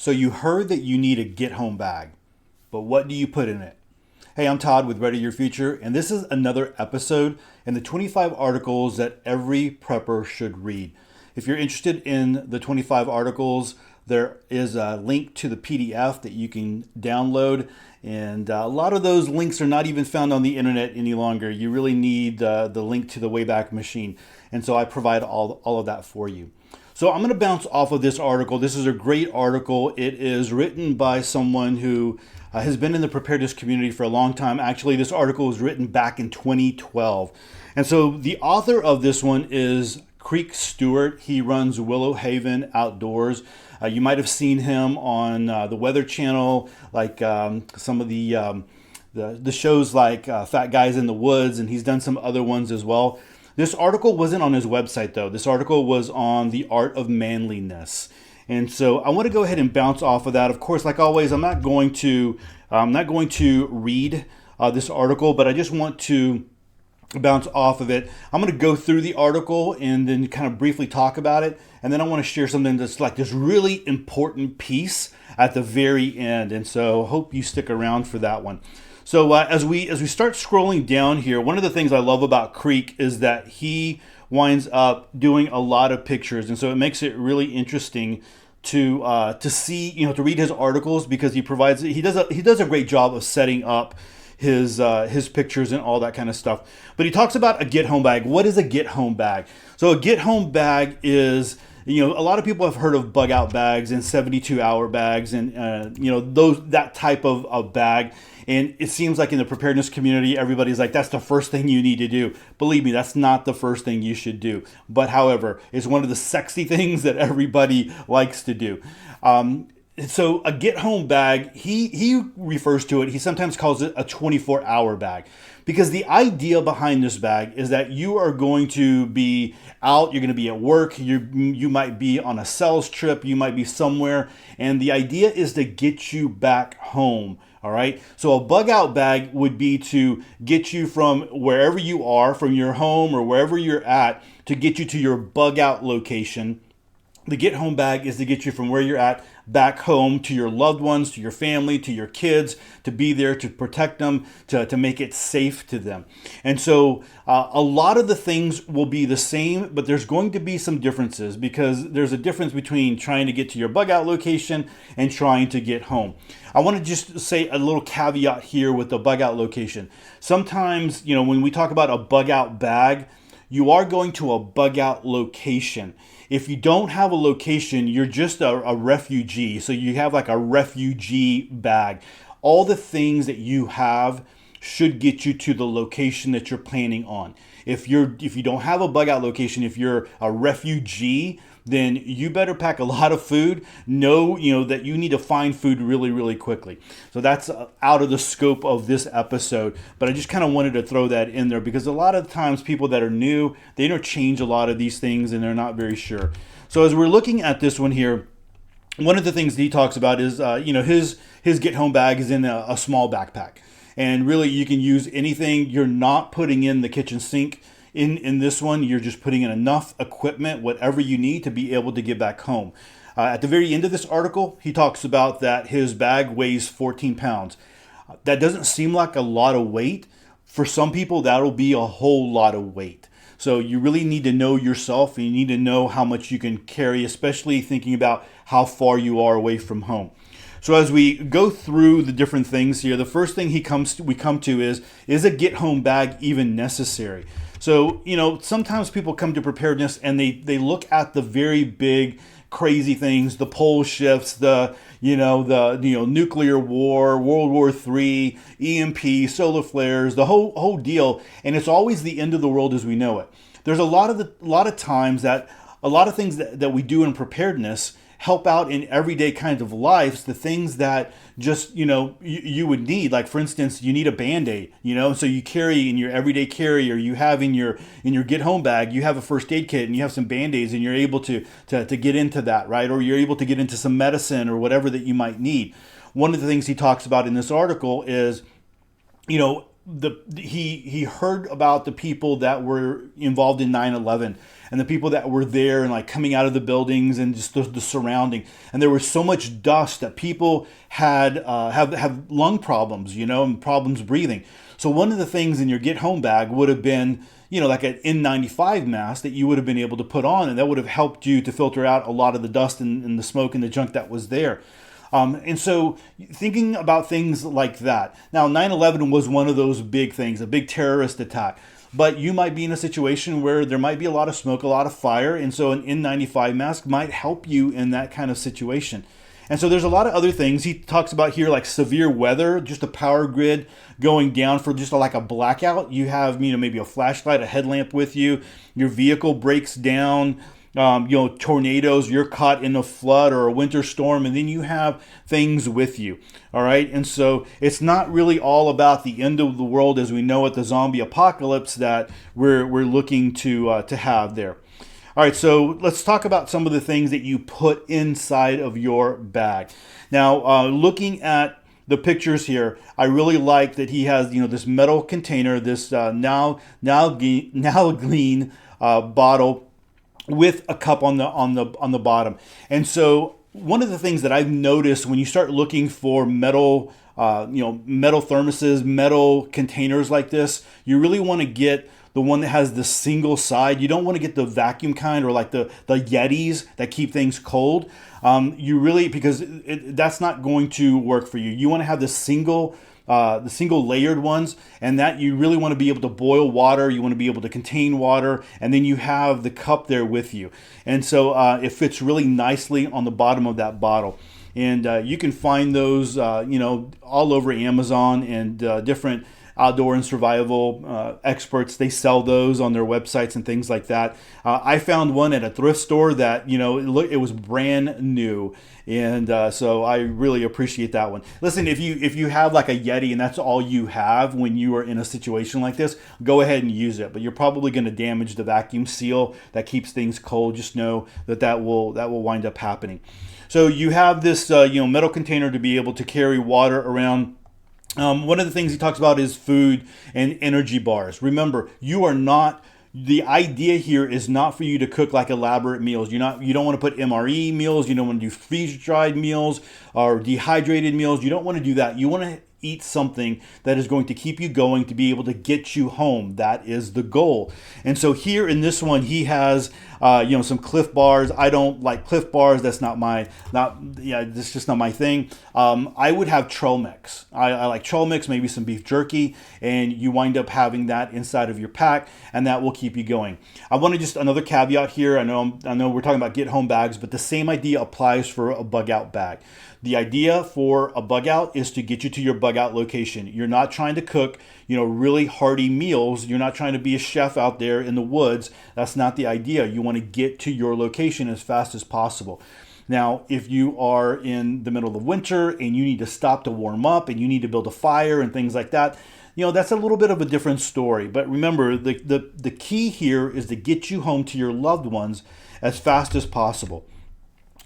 So you heard that you need a get home bag, but what do you put in it? Hey, I'm Todd with Ready Your Future, and this is another episode in the 25 articles that every prepper should read. If you're interested in the 25 articles, there is a link to the PDF that you can download, and a lot of those links are not even found on the internet any longer. You really need the link to the Wayback Machine, and so I provide all of that for you. So I'm going to bounce off of this article. This is a great article. It is written by someone who has been in the preparedness community for a long time. Actually, this article was written back in 2012. And so the author of this one is Creek Stewart. He runs Willow Haven Outdoors. You might have seen him on the Weather Channel, like some of the shows like Fat Guys in the Woods, and he's done some other ones as well. This article wasn't on his website though. This article was on the art of manliness. And so I want to go ahead and bounce off of that. Of course, like always, I'm not going to read this article, but I just want to bounce off of it. I'm going to go through the article and then kind of briefly talk about it. And then I want to share something that's like this really important piece at the very end. And so I hope you stick around for that one. So as we start scrolling down here, one of the things I love about Creek is that he winds up doing a lot of pictures, and so it makes it really interesting to see, to read his articles, because he does a great job of setting up his pictures and all that kind of stuff. But he talks about a get home bag. What is a get home bag? So a get home bag is, a lot of people have heard of bug out bags and 72-hour bags and that type of bag. And it seems like in the preparedness community, everybody's like, that's the first thing you need to do. Believe me, that's not the first thing you should do. But however, it's one of the sexy things that everybody likes to do. So a get home bag, he refers to it, he sometimes calls it a 24-hour bag. Because the idea behind this bag is that you are going to be out, you're going to be at work, you might be on a sales trip, you might be somewhere, and the idea is to get you back home. All right. So a bug out bag would be to get you from wherever you are, from your home or wherever you're at, to get you to your bug out location. The get home bag is to get you from where you're at back home to your loved ones, to your family, to your kids, to be there to protect them, to make it safe to them. And so a lot of the things will be the same, but there's going to be some differences, because there's a difference between trying to get to your bug out location and trying to get home. I want to just say a little caveat here with the bug out location. Sometimes, when we talk about a bug out bag, you are going to a bug out location. If you don't have a location, you're just a refugee. So you have like a refugee bag. All the things that you have should get you to the location that you're planning on. If you don't have a bug out location, if you're a refugee, then you better pack a lot of food. Know, that you need to find food really, really quickly. So that's out of the scope of this episode, but I just kind of wanted to throw that in there, because a lot of times people that are new, they interchange a lot of these things and they're not very sure. So as we're looking at this one here, one of the things that he talks about is, his get home bag is in a small backpack. And really you can use anything. You're not putting in the kitchen sink. In this one, you're just putting in enough equipment, whatever you need to be able to get back home. At the very end of this article, he talks about that his bag weighs 14 pounds. That doesn't seem like a lot of weight. For some people, that'll be a whole lot of weight. So you really need to know yourself, and you need to know how much you can carry, especially thinking about how far you are away from home. So as we go through the different things here, the first thing we come to is a get home bag even necessary? So, sometimes people come to preparedness and they look at the very big, crazy things, the pole shifts, the nuclear war, World War III, EMP, solar flares, the whole deal, and it's always the end of the world as we know it. There's a lot of times that a lot of things that we do in preparedness help out in everyday kind of lives, the things that just, you would need. Like, for instance, you need a Band-Aid, so you carry in your everyday carry, or you have in your get home bag, you have a first aid kit and you have some Band-Aids, and you're able to get into that, right? Or you're able to get into some medicine or whatever that you might need. One of the things he talks about in this article is, he heard about the people that were involved in 9/11 and the people that were there and like coming out of the buildings and just the surrounding, and there was so much dust that people had have lung problems, and problems breathing. So one of the things in your get home bag would have been, like an N95 mask that you would have been able to put on, and that would have helped you to filter out a lot of the dust and the smoke and the junk that was there. And so thinking about things like that. Now, 9/11 was one of those big things, a big terrorist attack. But you might be in a situation where there might be a lot of smoke, a lot of fire, and so an N95 mask might help you in that kind of situation. And so there's a lot of other things he talks about here, like severe weather, just a power grid going down for just like a blackout. You have, maybe a flashlight, a headlamp with you. Your vehicle breaks down. Tornadoes, you're caught in a flood or a winter storm, and then you have things with you. All right. And so it's not really all about the end of the world as we know it, the zombie apocalypse that we're looking to have there. All right, so let's talk about some of the things that you put inside of your bag. Now, looking at the pictures here, I really like that he has, this metal container, this now clean bottle with a cup on the bottom. And so one of the things that I've noticed when you start looking for metal thermoses, metal containers like this, you really want to get the one that has the single side. You don't want to get the vacuum kind or like the Yetis that keep things cold. Because that's not going to work for you. You want to have the single layered ones, and that you really want to be able to boil water. You want to be able to contain water, and then you have the cup there with you. And so it fits really nicely on the bottom of that bottle. And you can find those, all over Amazon and different outdoor and survival experts. They sell those on their websites and things like that. I found one at a thrift store that, it was brand new. And so I really appreciate that one. Listen, if you have like a Yeti and that's all you have when you are in a situation like this, go ahead and use it. But you're probably going to damage the vacuum seal that keeps things cold. Just know that will wind up happening. So you have this metal container to be able to carry water around. One of the things he talks about is food and energy bars. Remember, the idea here is not for you to cook like elaborate meals. You don't want to put MRE meals. You don't want to do freeze-dried meals or dehydrated meals. You don't want to do that. You want to eat something that is going to keep you going to be able to get you home. That is the goal. And so here in this one, he has some Cliff Bars. I don't like Cliff Bars. That's that's just not my thing. I would have trail mix. I like trail mix, maybe some beef jerky, and you wind up having that inside of your pack, and that will keep you going. I want to just another caveat here. I know we're talking about get home bags, but the same idea applies for a bug out bag. The idea for a bug out is to get you to your bug out location. You're not trying to cook, really hearty meals. You're not trying to be a chef out there in the woods. That's not the idea. You want to get to your location as fast as possible. Now, if you are in the middle of winter and you need to stop to warm up and you need to build a fire and things like that, that's a little bit of a different story. But remember, the key here is to get you home to your loved ones as fast as possible.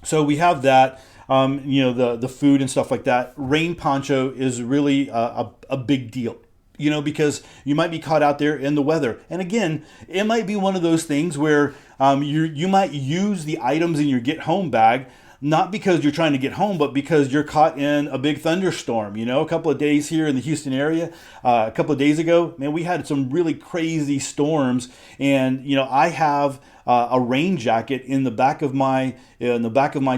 So we have that. The food and stuff like that. Rain poncho is really a big deal, because you might be caught out there in the weather. And again, it might be one of those things where you might use the items in your get home bag, not because you're trying to get home, but because you're caught in a big thunderstorm. A couple of days here in the Houston area, a couple of days ago, man, we had some really crazy storms. And, I have a rain jacket in the back of my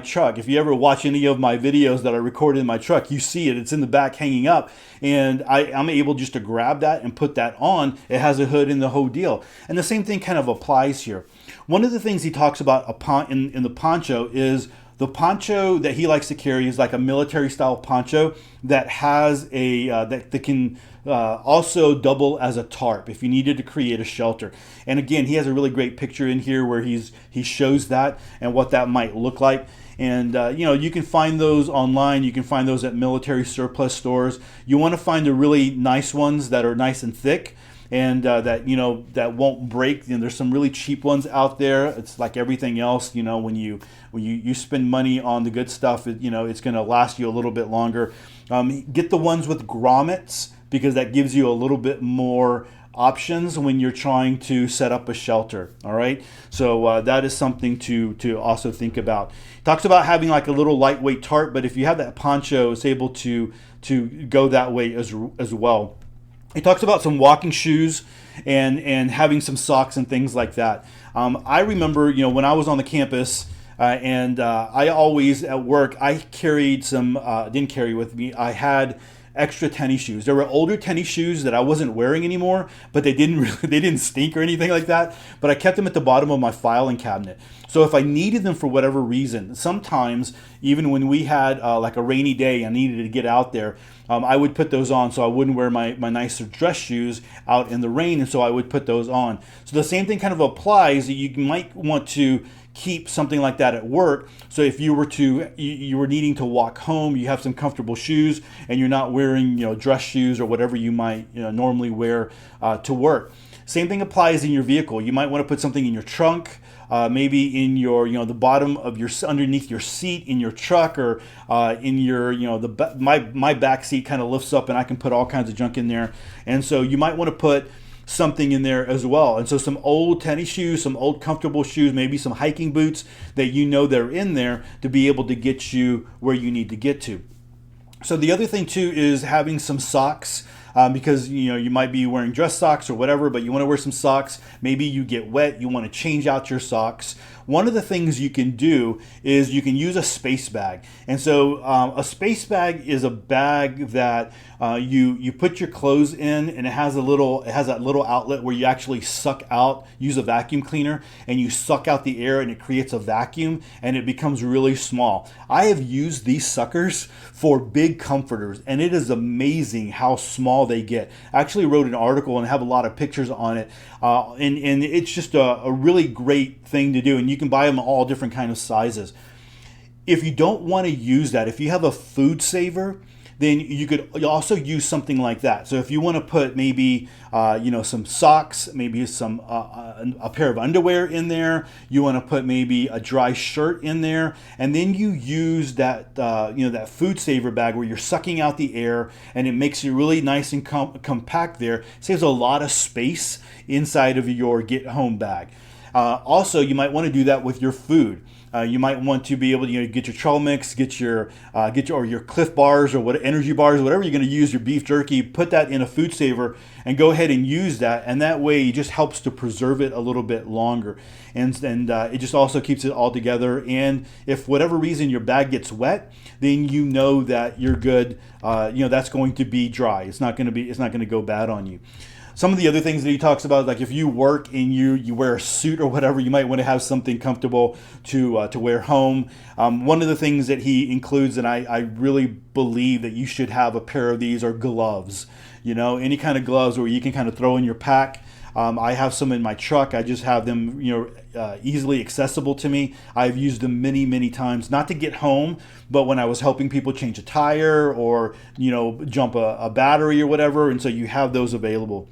truck. If you ever watch any of my videos that I recorded in my truck, you see it. It's in the back hanging up, and I'm able just to grab that and put that on. It has a hood and the whole deal. And the same thing kind of applies here. One of the things he talks about in the poncho is the poncho that he likes to carry is like a military style poncho that has that can also double as a tarp if you needed to create a shelter. And again, he has a really great picture in here where he shows that and what that might look like. And you can find those online. You can find those at military surplus stores. You want to find the really nice ones that are nice and thick, and that won't break. There's some really cheap ones out there. It's like everything else. When you spend money on the good stuff, it's going to last you a little bit longer. Get the ones with grommets because that gives you a little bit more options when you're trying to set up a shelter. All right, so that is something to also think about. Talks about having like a little lightweight tarp, but if you have that poncho, it's able to go that way as well. He talks about some walking shoes and having some socks and things like that. I remember, when I was on the campus, and I always at work, I carried some, didn't carry with me, I had extra tennis shoes. There were older tennis shoes that I wasn't wearing anymore, but they didn't stink or anything like that. But I kept them at the bottom of my filing cabinet. So if I needed them for whatever reason, sometimes even when we had like a rainy day, I needed to get out there, I would put those on so I wouldn't wear my nicer dress shoes out in the rain, and so I would put those on. So the same thing kind of applies. That you might want to keep something like that at work. So if you were needing to walk home, you have some comfortable shoes, and you're not wearing dress shoes or whatever you might normally wear to work. Same thing applies in your vehicle. You might want to put something in your trunk, maybe in your the bottom of your underneath your seat in your truck, or in your my back seat kind of lifts up and I can put all kinds of junk in there, and so you might want to put something in there as well. And so some old tennis shoes, some old comfortable shoes, maybe some hiking boots that they're in there to be able to get you where you need to get to. So the other thing too is having some socks, because you might be wearing dress socks or whatever, but you want to wear some socks. Maybe you get wet, you want to change out your socks. One of the things you can do is you can use a space bag. And so a space bag is a bag that you put your clothes in, and it has that little outlet where you actually use a vacuum cleaner, and you suck out the air and it creates a vacuum and it becomes really small. I have used these suckers for big comforters, and it is amazing how small they get. I actually wrote an article and have a lot of pictures on it, and it's just a really great thing to do, and you can buy them all different kind of sizes. If you don't want to use that, if you have a food saver, then you could also use something like that. So if you want to put maybe some socks, maybe some a pair of underwear in there, you want to put maybe a dry shirt in there, and then you use that that food saver bag where you're sucking out the air, and it makes it really nice and compact there. It saves a lot of space inside of your get home bag. Also, you might want to do that with your food. You might want to be able to get your trail mix, get your Cliff bars or what energy bars, whatever you're going to use, your beef jerky. Put that in a food saver and go ahead and use that, and that way it just helps to preserve it a little bit longer, and it just also keeps it all together. And if for whatever reason your bag gets wet, then you know that you're good. That's going to be dry. It's not going to go bad on you. Some of the other things that he talks about, like if you work and you wear a suit or whatever, you might want to have something comfortable to wear home. One of the things that he includes, and I really believe that you should have a pair of these, are gloves. Any kind of gloves where you can kind of throw in your pack. I have some in my truck. I just have them, easily accessible to me. I've used them many, many times, not to get home, but when I was helping people change a tire or, jump a battery or whatever. And so you have those available.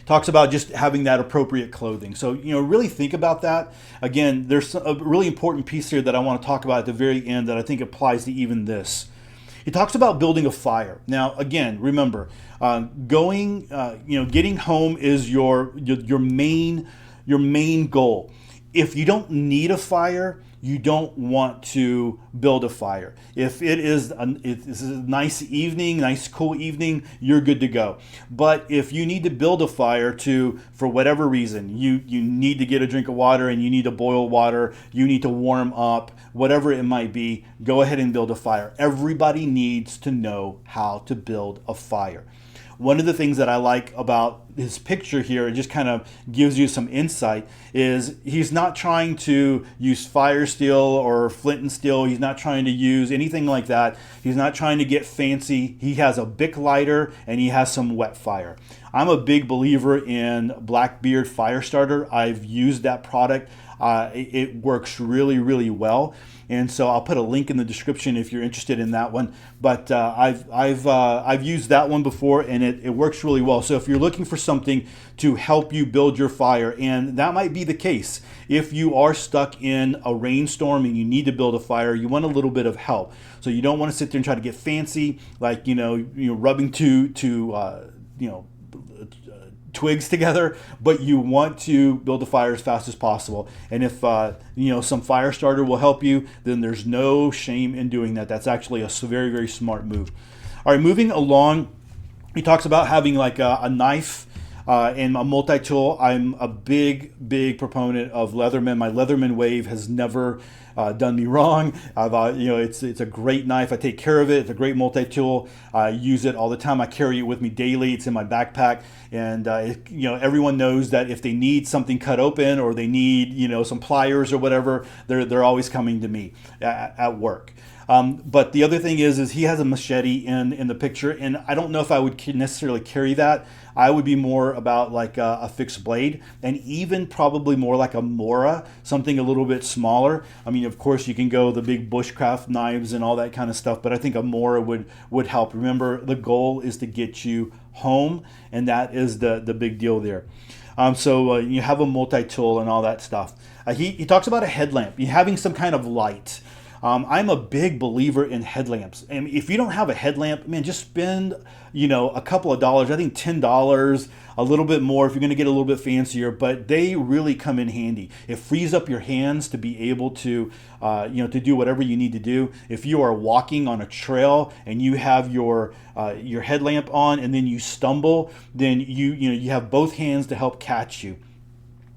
Talks about just having that appropriate clothing. So, really think about that. Again, there's a really important piece here that I want to talk about at the very end that I think applies to even this. He talks about building a fire. Now, again, remember, getting home is your main goal. If you don't need a fire, you don't want to build a fire. If it is a nice evening, nice cool evening, you're good to go. But if you need to build a fire for whatever reason, you need to get a drink of water and you need to boil water, you need to warm up, whatever it might be, go ahead and build a fire. Everybody needs to know how to build a fire. One of the things that I like about his picture here, it just kind of gives you some insight, is he's not trying to use fire steel or flint and steel. He's not trying to use anything like that. He's not trying to get fancy. He has a Bic lighter and he has some wet fire. I'm a big believer in Blackbeard Fire Starter. I've used that product. it works really, really well. And so I'll put a link in the description if you're interested in that one. But I've used that one before, and it works really well. So if you're looking for something to help you build your fire, and that might be the case, if you are stuck in a rainstorm and you need to build a fire, you want a little bit of help. So you don't want to sit there and try to get fancy, like rubbing two twigs together, but you want to build a fire as fast as possible. And if some fire starter will help you, then there's no shame in doing that. That's actually a very, very smart move. All right, moving along, he talks about having like a knife and a multi-tool. I'm a big proponent of Leatherman. My Leatherman wave has never done me wrong. It's a great knife. I take care of it. It's a great multi-tool. I use it all the time. I carry it with me daily. It's in my backpack, and everyone knows that if they need something cut open or they need some pliers or whatever, they're always coming to me at work. But the other thing is he has a machete in the picture, and I don't know if I would necessarily carry that. I would be more about like a fixed blade, and even probably more like a Mora, something a little bit smaller. I mean, of course, you can go the big bushcraft knives and all that kind of stuff, but I think a Mora would help. Remember, the goal is to get you home, and that is the big deal there. So you have a multi-tool and all that stuff. He talks about a headlamp, having some kind of light. I'm a big believer in headlamps, and if you don't have a headlamp, man, just spend a couple of dollars. I think $10, a little bit more if you're going to get a little bit fancier, but they really come in handy. It frees up your hands to be able to to do whatever you need to do. If you are walking on a trail and you have your headlamp on and then you stumble, then you have both hands to help catch you.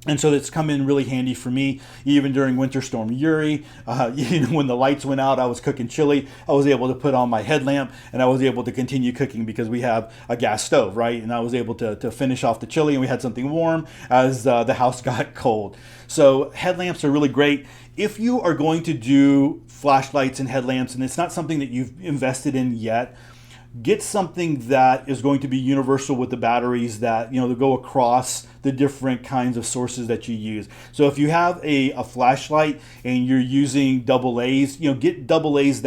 And so it's come in really handy for me, even during Winter Storm Uri. When the lights went out, I was cooking chili. I was able to put on my headlamp, and I was able to continue cooking because we have a gas stove, right? And I was able to finish off the chili, and we had something warm as the house got cold. So headlamps are really great. If you are going to do flashlights and headlamps, and it's not something that you've invested in yet, get something that is going to be universal with the batteries that go across the different kinds of sources that you use. So if you have a flashlight and you're using AA's, get AA's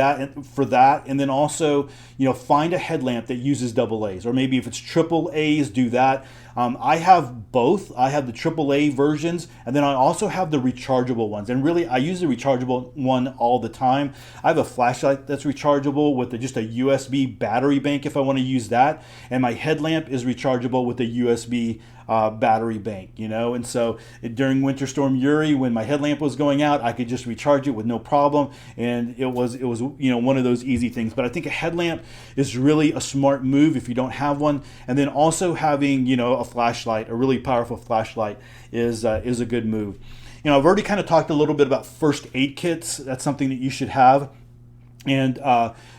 for that, and then also find a headlamp that uses AA's, or maybe if it's AAA's, do that. I have both. I have the AAA versions, and then I also have the rechargeable ones. And really, I use the rechargeable one all the time. I have a flashlight that's rechargeable with just a USB battery bank if I want to use that, and my headlamp is rechargeable with a USB battery bank, and so during Winter Storm Uri, when my headlamp was going out, I could just recharge it with no problem, and it was one of those easy things. But I think a headlamp is really a smart move if you don't have one, and then also having a flashlight, a really powerful flashlight, is a good move. I've already kind of talked a little bit about first aid kits. That's something that you should have. And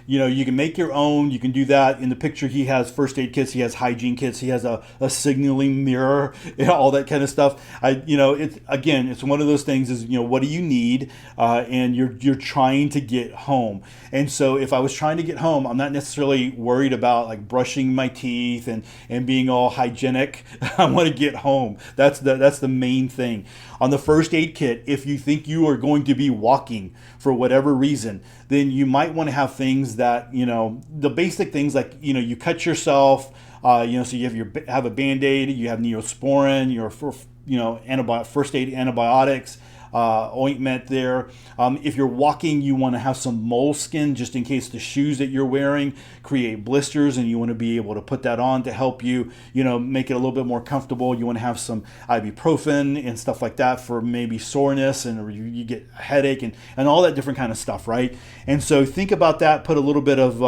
you can make your own. You can do that. In the picture, he has first aid kits. He has hygiene kits. He has a signaling mirror, all that kind of stuff. It's one of those things. Is what do you need? And you're trying to get home. And so if I was trying to get home, I'm not necessarily worried about like brushing my teeth and being all hygienic. I want to get home. That's the main thing. On the first aid kit, if you think you are going to be walking for whatever reason, then you might want to have things that, the basic things like, you cut yourself, so you have a Band-Aid, you have Neosporin, your first aid antibiotics, ointment there. If you're walking, you want to have some moleskin just in case the shoes that you're wearing create blisters, and you want to be able to put that on to help you, make it a little bit more comfortable. You want to have some ibuprofen and stuff like that for maybe soreness, and you get a headache and all that different kind of stuff, right? And so think about that. Put a little bit of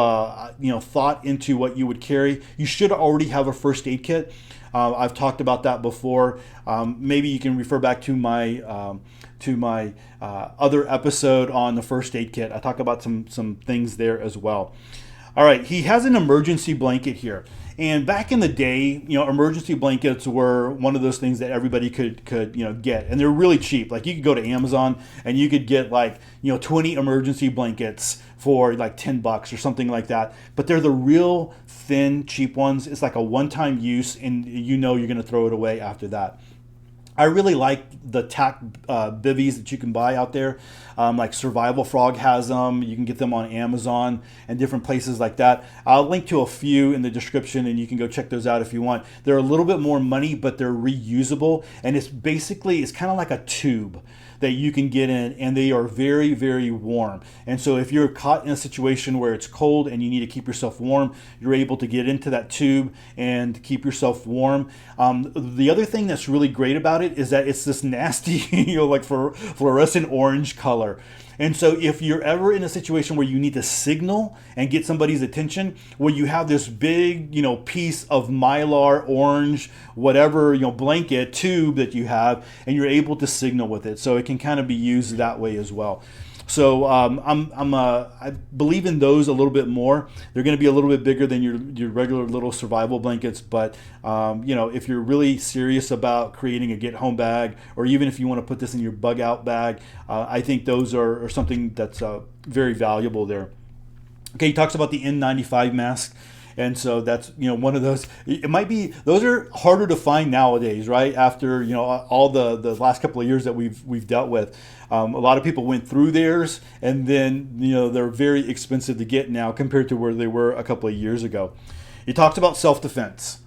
thought into what you would carry. You should already have a first aid kit. I've talked about that before. Maybe you can refer back to my other episode on the first aid kit. I talk about some things there as well. All right, he has an emergency blanket here. And back in the day, emergency blankets were one of those things that everybody could get, and they're really cheap. Like you could go to Amazon and you could get 20 emergency blankets for like $10 or something like that. But they're the real thin, cheap ones. It's like a one-time use, and you're going to throw it away after that. I really like the tack bivvies that you can buy out there. Like Survival Frog has them. You can get them on Amazon and different places like that. I'll link to a few in the description, and you can go check those out if you want. They're a little bit more money, but they're reusable, and it's kind of like a tube that you can get in, and they are very, very warm. And so if you're caught in a situation where it's cold and you need to keep yourself warm, you're able to get into that tube and keep yourself warm. The other thing that's really great about it is that it's this nasty, like fluorescent orange color. And so if you're ever in a situation where you need to signal and get somebody's attention, well, you have this big, piece of mylar, orange, whatever, blanket tube that you have, and you're able to signal with it. So it can kind of be used that way as well. So I believe in those a little bit more. They're going to be a little bit bigger than your regular little survival blankets, but if you're really serious about creating a get home bag, or even if you want to put this in your bug out bag, I think those are something that's very valuable there. Okay, he talks about the N95 mask. And so that's one of those. It might be, those are harder to find nowadays, right? After all the last couple of years that we've dealt with, a lot of people went through theirs, and then they're very expensive to get now compared to where they were a couple of years ago. He talks about self-defense.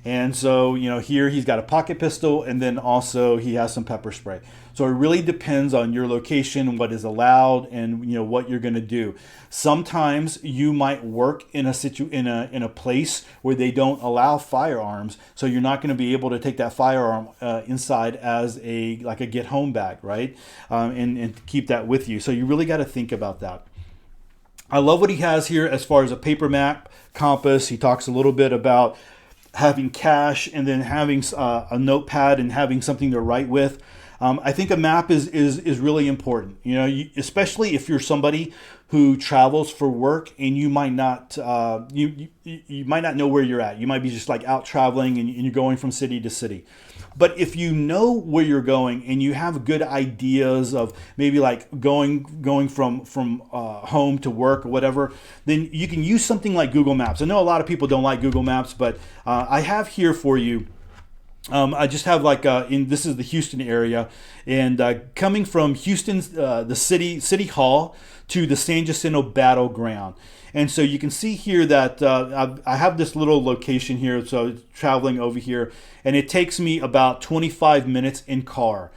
And so, here he's got a pocket pistol, and then also he has some pepper spray. So it really depends on your location, what is allowed, and what you're going to do. Sometimes you might work in a place where they don't allow firearms, so you're not going to be able to take that firearm inside as a get home bag, right? And keep that with you. So you really got to think about that. I love what he has here as far as a paper map, compass. He talks a little bit about having cash, and then having a notepad and having something to write with. I think a map is really important. Especially if you're somebody who travels for work, and you might not you might not know where you're at. You might be just like out traveling, and you're going from city to city. But if you know where you're going, and you have good ideas of maybe like going from home to work or whatever, then you can use something like Google Maps. I know a lot of people don't like Google Maps, but I have here for you. I just have this is the Houston area, and coming from Houston's the city hall to the San Jacinto battleground. And so you can see here that I have this little location here, so traveling over here, and it takes me about 25 minutes in car.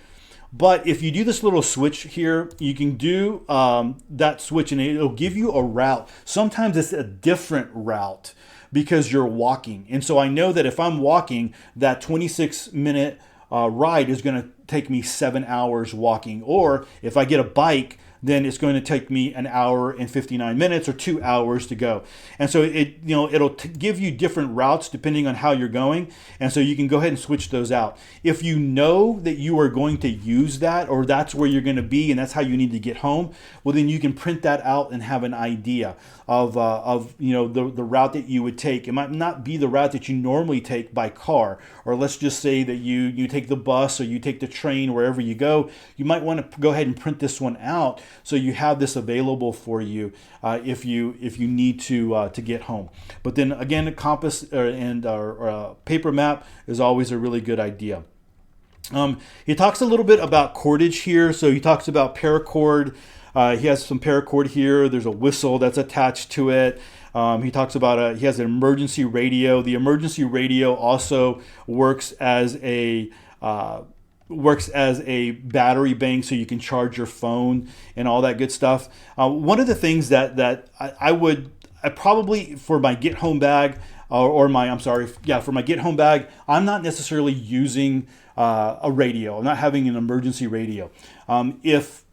But if you do this little switch here, you can do that switch, and it'll give you a route. Sometimes it's a different route because you're walking. And so I know that if I'm walking, that 26-minute ride is going to take me 7 hours walking. Or if I get a bike, then it's going to take me an hour and 59 minutes or 2 hours to go. And so it'll give you different routes depending on how you're going. And so you can go ahead and switch those out. If you know that you are going to use that, or that's where you're going to be and that's how you need to get home, well, then you can print that out and have an idea of the route that you would take. It might not be the route that you normally take by car, or let's just say that you take the bus or you take the train wherever you go. You might want to go ahead and print this one out, so you have this available for you if you need to get home. But then again, a compass and a paper map is always a really good idea. He talks a little bit about cordage here. So he talks about paracord. He has some paracord here. There's a whistle that's attached to it. He talks about he has an emergency radio. The emergency radio also works as a battery bank, so you can charge your phone and all that good stuff. One of the things that I probably, for my get home bag, for my get home bag, I'm not necessarily using a radio. I'm not having an emergency radio. If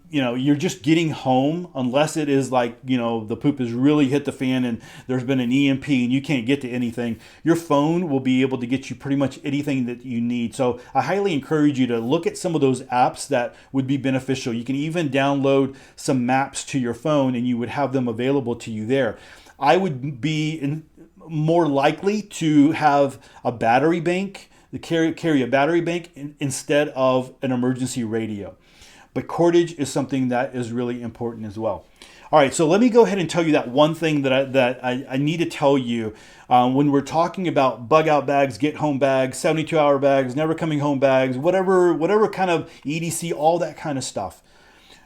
you're just getting home, unless it is like, the poop has really hit the fan and there's been an EMP and you can't get to anything, your phone will be able to get you pretty much anything that you need. So I highly encourage you to look at some of those apps that would be beneficial. You can even download some maps to your phone, and you would have them available to you there. I would be more likely to have a battery bank, to carry a battery bank instead of an emergency radio. But cordage is something that is really important as well. All right, so let me go ahead and tell you that one thing that I need to tell you when we're talking about bug out bags, get home bags, 72-hour bags, never coming home bags, whatever kind of EDC, all that kind of stuff.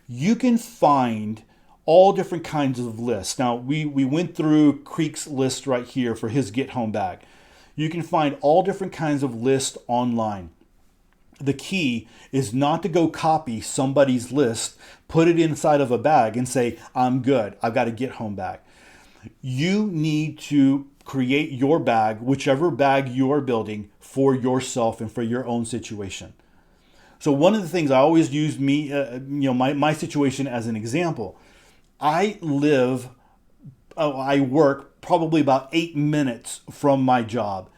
You can find all different kinds of lists. Now, we went through Creek's list right here for his get home bag. You can find all different kinds of lists online. The key is not to go copy somebody's list, put it inside of a bag and say, I'm good, I've got a get home bag. You need to create your bag, whichever bag you're building, for yourself and for your own situation. So one of the things I always use my situation as an example. I work probably about 8 minutes from my job.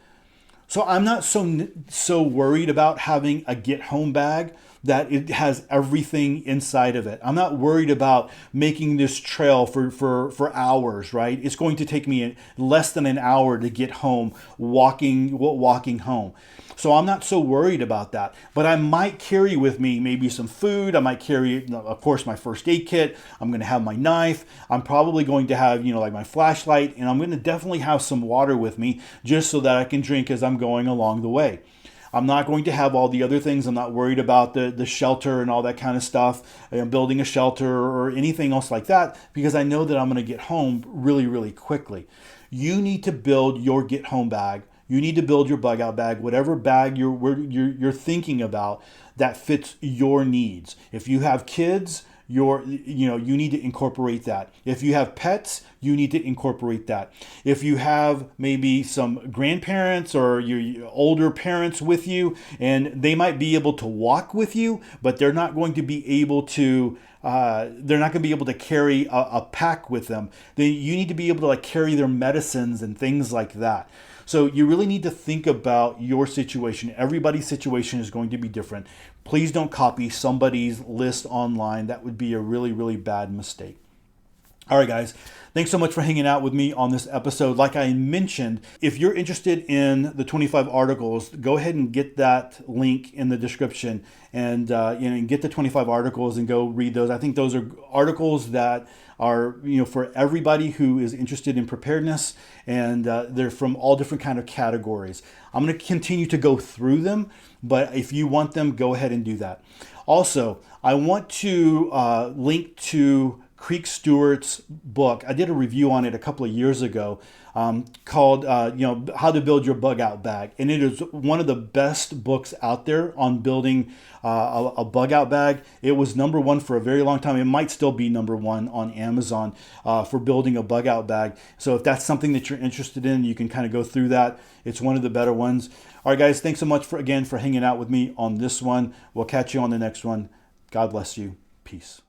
So I'm not so worried about having a get home bag that it has everything inside of it. I'm not worried about making this trail for hours, right? It's going to take me less than an hour to get home walking home. So I'm not so worried about that. But I might carry with me maybe some food. I might carry, of course, my first aid kit. I'm going to have my knife. I'm probably going to have, like my flashlight. And I'm going to definitely have some water with me just so that I can drink as I'm going along the way. I'm not going to have all the other things. I'm not worried about the shelter and all that kind of stuff, building a shelter or anything else like that, because I know that I'm going to get home really, really quickly. You need to build your get home bag. You need to build your bug out bag, whatever bag you're thinking about that fits your needs. If you have kids, you need to incorporate that. If you have pets, you need to incorporate that. If you have maybe some grandparents or your older parents with you, and they might be able to walk with you, but they're not going to be able to carry a pack with them. You need to be able to carry their medicines and things like that. So you really need to think about your situation. Everybody's situation is going to be different. Please don't copy somebody's list online. That would be a really, really bad mistake. All right, guys. Thanks so much for hanging out with me on this episode. Like I mentioned, if you're interested in the 25 articles, go ahead and get that link in the description and get the 25 articles and go read those. I think those are articles that are for everybody who is interested in preparedness, and they're from all different kind of categories. I'm going to continue to go through them, but if you want them, go ahead and do that. Also, I want to link to Creek Stewart's book. I did a review on it a couple of years ago called How to Build Your Bug Out Bag. And it is one of the best books out there on building a bug out bag. It was number one for a very long time. It might still be number one on Amazon for building a bug out bag. So if that's something that you're interested in, you can kind of go through that. It's one of the better ones. All right, guys, thanks so much for hanging out with me on this one. We'll catch you on the next one. God bless you. Peace.